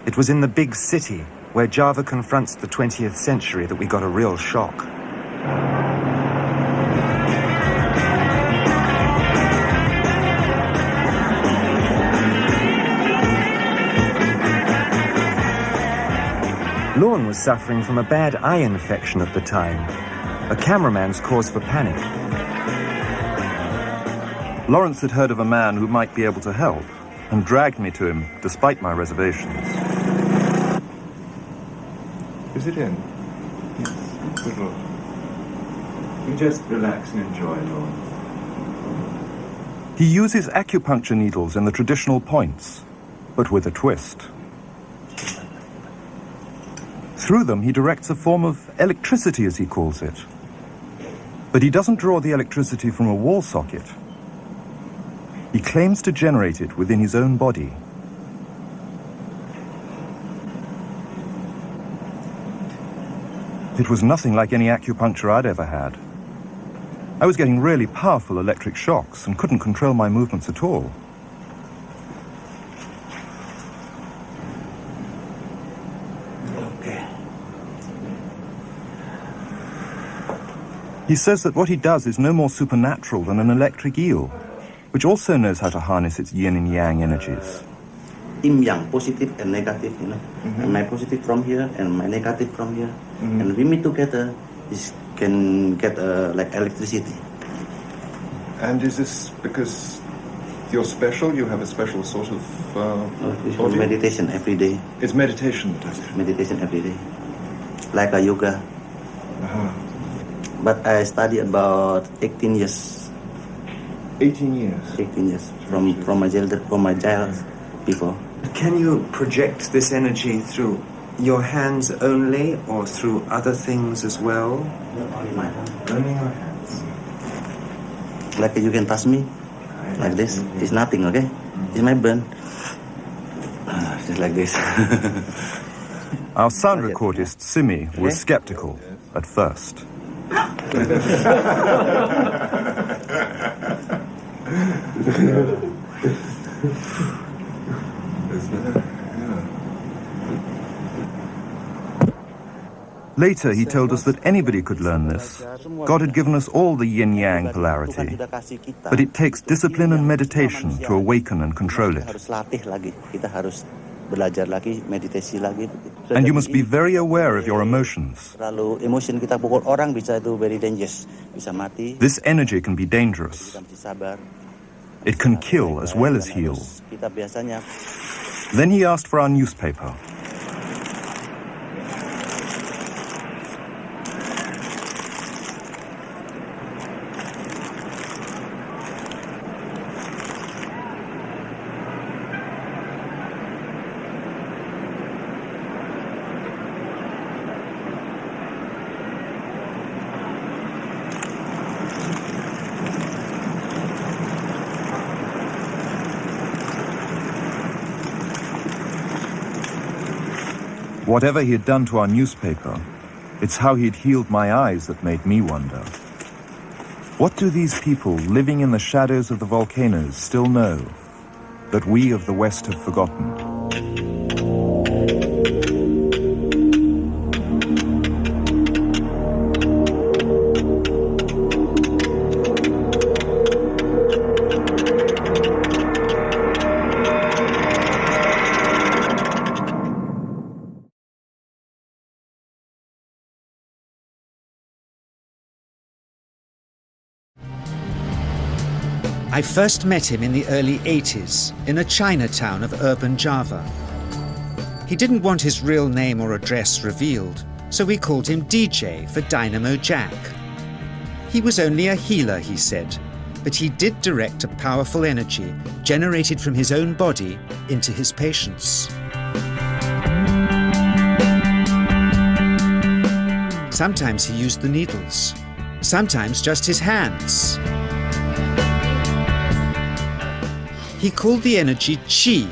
It was in the big city, where Java confronts the 20th century, that we got a real shock. Lorne was suffering from a bad eye infection at the time, a cameraman's cause for panic. Lawrence had heard of a man who might be able to help and dragged me to him despite my reservations. Is it in? Yes. Good Lord. You just relax and enjoy, Lord. He uses acupuncture needles in the traditional points, but with a twist. Through them, he directs a form of electricity, as he calls it. But he doesn't draw the electricity from a wall socket. He claims to generate it within his own body. It was nothing like any acupuncture I'd ever had. I was getting really powerful electric shocks and couldn't control my movements at all. He says that what he does is no more supernatural than an electric eel, which also knows how to harness its yin and yang energies. Yin yang, positive and negative, you know. And my positive from here and my negative from here. And we meet together, this can get like electricity. And is this because you're special? You have a special sort of it's meditation every day. It's meditation, does it? Meditation every day. Like a yoga. But I study about 18 years. 18 years? 18 years, from my child before. Can you project this energy through your hands only, or through other things as well? Only my hands. Only your hands. Like you can touch me, like this. It's nothing, okay? It's my burn. Just like this. Our sound recordist, Simi, was skeptical at first. Later, he told us that anybody could learn this. God had given us all the yin-yang polarity, but it takes discipline and meditation to awaken and control it. And you must be very aware of your emotions. This energy can be dangerous. It can kill as well as heal. Then he asked for our newspaper. Whatever he had done to our newspaper, it's how he'd healed my eyes that made me wonder. What do these people living in the shadows of the volcanoes still know that we of the West have forgotten? I first met him in the early 80s in a Chinatown of urban Java. He didn't want his real name or address revealed, so we called him DJ for Dynamo Jack. He was only a healer, he said, but he did direct a powerful energy generated from his own body into his patients. Sometimes he used the needles, sometimes just his hands. He called the energy Qi,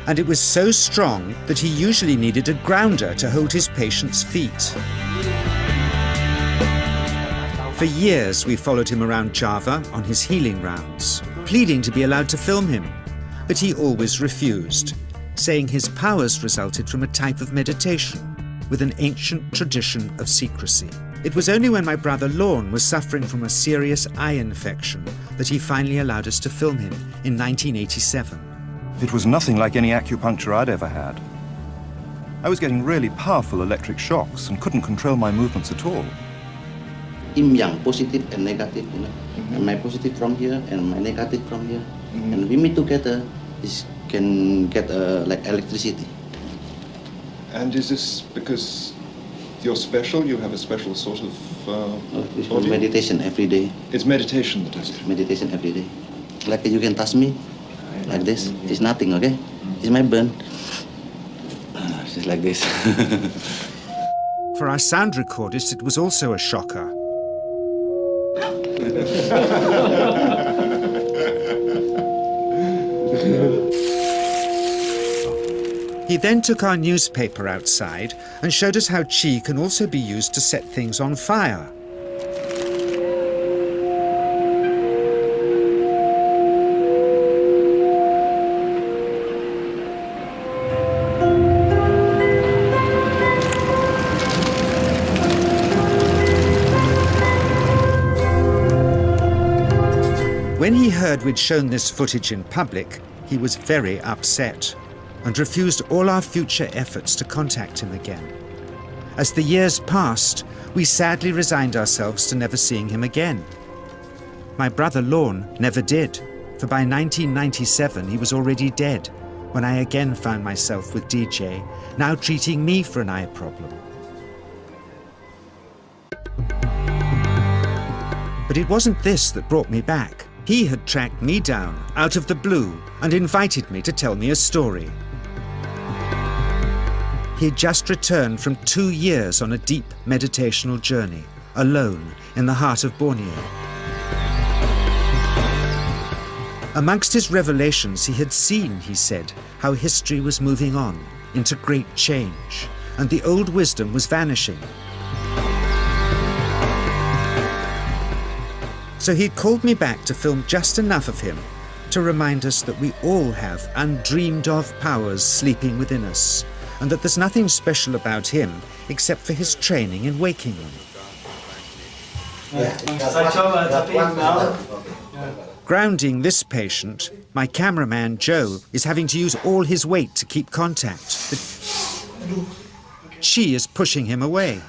and it was so strong that he usually needed a grounder to hold his patients' feet. For years, we followed him around Java on his healing rounds, pleading to be allowed to film him, but he always refused. saying his powers resulted from a type of meditation with an ancient tradition of secrecy. It was only when my brother Lorne was suffering from a serious eye infection that he finally allowed us to film him in 1987. It was nothing like any acupuncture I'd ever had. I was getting really powerful electric shocks and couldn't control my movements at all. Yang positive and negative, and my positive from here and my negative from here, and we meet together, this can get like electricity. And is this because you're special? You have a special sort of It's for meditation every day. It's meditation that does it. Meditation every day. Like you can touch me, like this. It's nothing, okay? It's my burn. It's like this. For our sound recordist, it was also a shocker. He then took our newspaper outside and showed us how qi can also be used to set things on fire. When he heard we'd shown this footage in public, he was very upset and refused all our future efforts to contact him again. As the years passed, we sadly resigned ourselves to never seeing him again. My brother Lorne never did, for by 1997 he was already dead when I again found myself with DJ, now treating me for an eye problem. But it wasn't this that brought me back. He had tracked me down out of the blue and invited me to tell me a story. He had just returned from 2 years on a deep meditational journey, alone in the heart of Borneo. Amongst his revelations, he had seen, he said, how history was moving on into great change, and the old wisdom was vanishing. So he'd called me back to film just enough of him to remind us that we all have undreamed of powers sleeping within us, and that there's nothing special about him except for his training in waking them. Grounding this patient, my cameraman Joe is having to use all his weight to keep contact. The qi is pushing him away.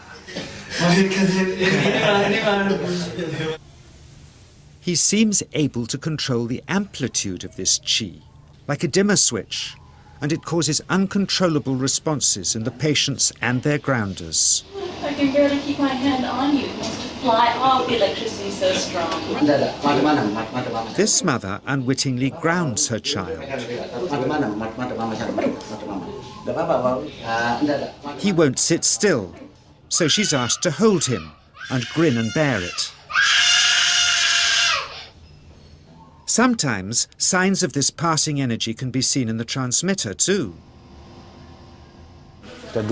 He seems able to control the amplitude of this qi, like a dimmer switch, and it causes uncontrollable responses in the patients and their grounders. I can barely keep my hand on you. It wants to fly off. The electricity is so strong. This mother unwittingly grounds her child. He won't sit still, so she's asked to hold him and grin and bear it. Sometimes signs of this passing energy can be seen in the transmitter too. This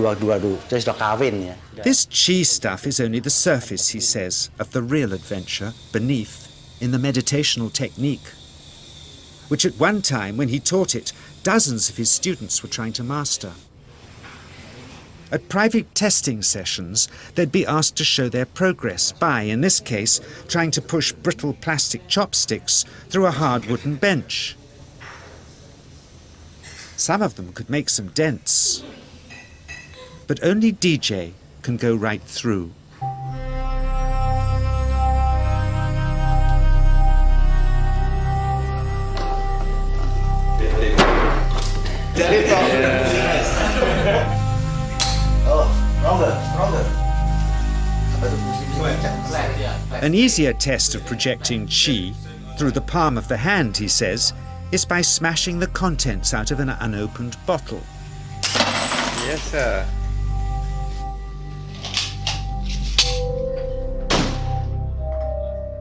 qi stuff is only the surface, he says, of the real adventure beneath in the meditational technique, which at one time, when he taught it, dozens of his students were trying to master. At private testing sessions, they'd be asked to show their progress by, in this case, trying to push brittle plastic chopsticks through a hard wooden bench. Some of them could make some dents, but only DJ can go right through. An easier test of projecting qi through the palm of the hand, he says, is by smashing the contents out of an unopened bottle. Yes, sir.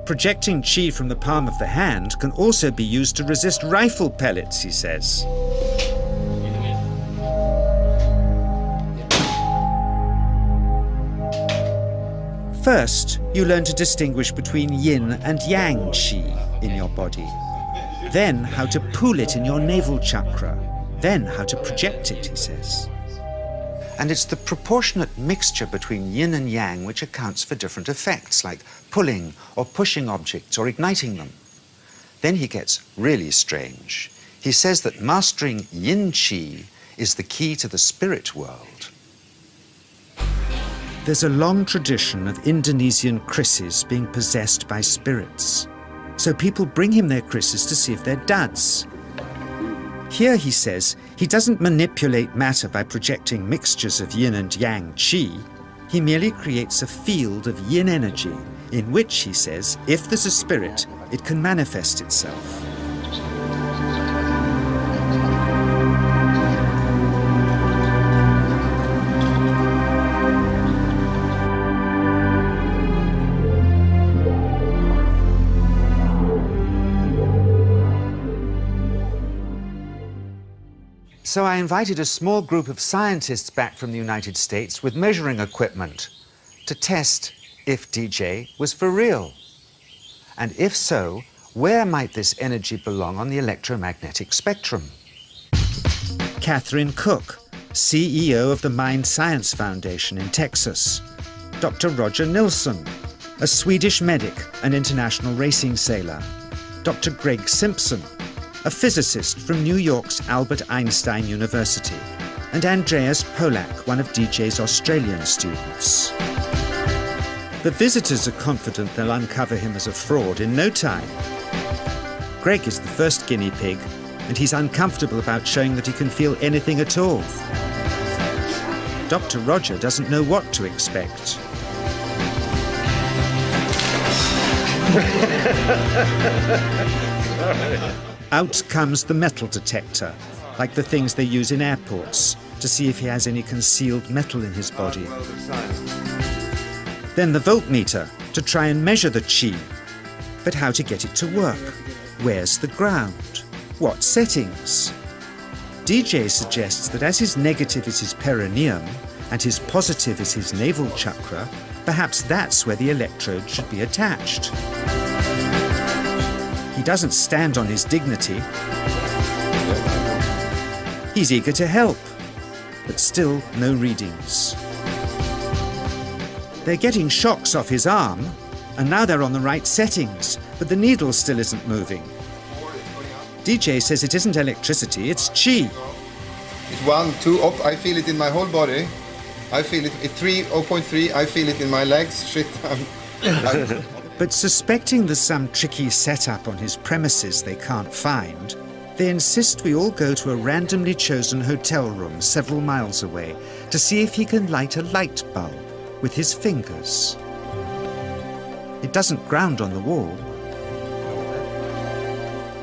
Projecting qi from the palm of the hand can also be used to resist rifle pellets, he says. First, you learn to distinguish between yin and yang qi in your body. Then, how to pool it in your navel chakra. then how to project it, he says. And it's the proportionate mixture between yin and yang which accounts for different effects, like pulling or pushing objects or igniting them. Then he gets really strange. He says that mastering yin qi is the key to the spirit world. There's a long tradition of Indonesian krisis being possessed by spirits. So people bring him their krisis to see if they're duds. Here, he says, he doesn't manipulate matter by projecting mixtures of yin and yang qi. He merely creates a field of yin energy in which, he says, if there's a spirit, it can manifest itself. So I invited a small group of scientists back from the United States with measuring equipment to test if DJ was for real. And if so, where might this energy belong on the electromagnetic spectrum? Catherine Cook, CEO of the Mind Science Foundation in Texas. Dr. Roger Nilsson, a Swedish medic and international racing sailor. Dr. Greg Simpson, a physicist from New York's Albert Einstein University, and Andreas Polak, one of DJ's Australian students. The visitors are confident they'll uncover him as a fraud in no time. Greg is the first guinea pig, and he's uncomfortable about showing that he can feel anything at all. Dr. Roger doesn't know what to expect. Out comes the metal detector, like the things they use in airports, to see if he has any concealed metal in his body. Then the voltmeter, to try and measure the qi. But how to get it to work? Where's the ground? What settings? DJ suggests that as his negative is his perineum, and his positive is his navel chakra, perhaps that's where the electrode should be attached. He doesn't stand on his dignity. He's eager to help, but still no readings. They're getting shocks off his arm, and now they're on the right settings, but the needle still isn't moving. DJ says it isn't electricity, it's qi. It's 1, 2, up, I feel it in my whole body. I feel it at 3, 0.3, I feel it in my legs. Shit, But suspecting there's some tricky setup on his premises they can't find, they insist we all go to a randomly chosen hotel room several miles away to see if he can light a light bulb with his fingers. It doesn't ground on the wall.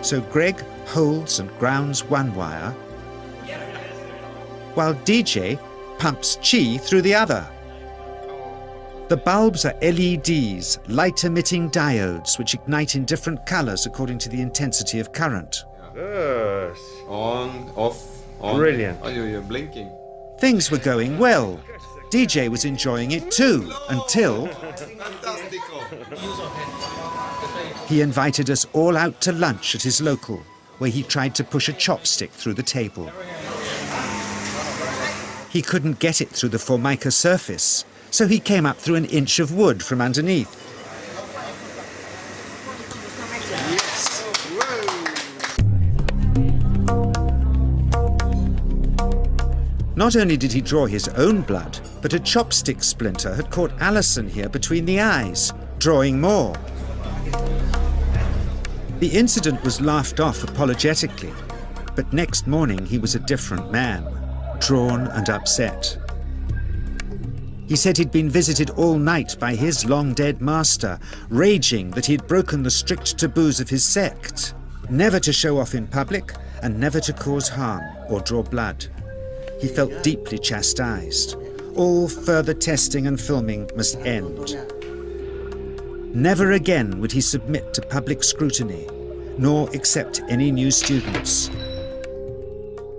So Greg holds and grounds one wire, while DJ pumps qi through the other. The bulbs are LEDs, light-emitting diodes, which ignite in different colors according to the intensity of current. Yes. On, off, on. Brilliant. Oh, you're blinking. Things were going well. DJ was enjoying it too, until he invited us all out to lunch at his local, where he tried to push a chopstick through the table. He couldn't get it through the formica surface, so he came up through an inch of wood from underneath. Not only did he draw his own blood, but a chopstick splinter had caught Alison here between the eyes, drawing more. The incident was laughed off apologetically, but next morning he was a different man, drawn and upset. He said he'd been visited all night by his long-dead master, raging that he'd broken the strict taboos of his sect, never to show off in public and never to cause harm or draw blood. He felt deeply chastised. All further testing and filming must end. Never again would he submit to public scrutiny, nor accept any new students.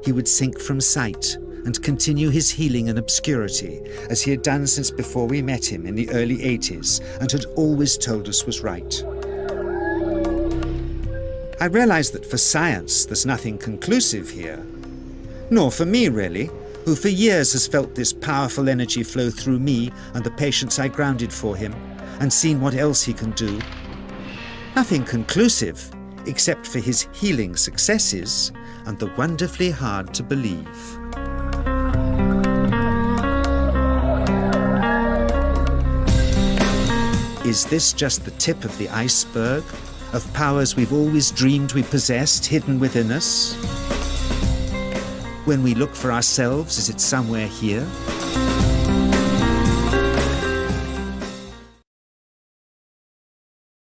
He would sink from sight and continue his healing in obscurity, as he had done since before we met him in the early 80s and had always told us was right. I realized that for science there's nothing conclusive here, Nor for me, really, who for years has felt this powerful energy flow through me and the patients I grounded for him, and seen what else he can do. Nothing conclusive, except for his healing successes and the wonderfully hard to believe. Is this just the tip of the iceberg of powers we've always dreamed we possessed hidden within us? When we look for ourselves, is it somewhere here?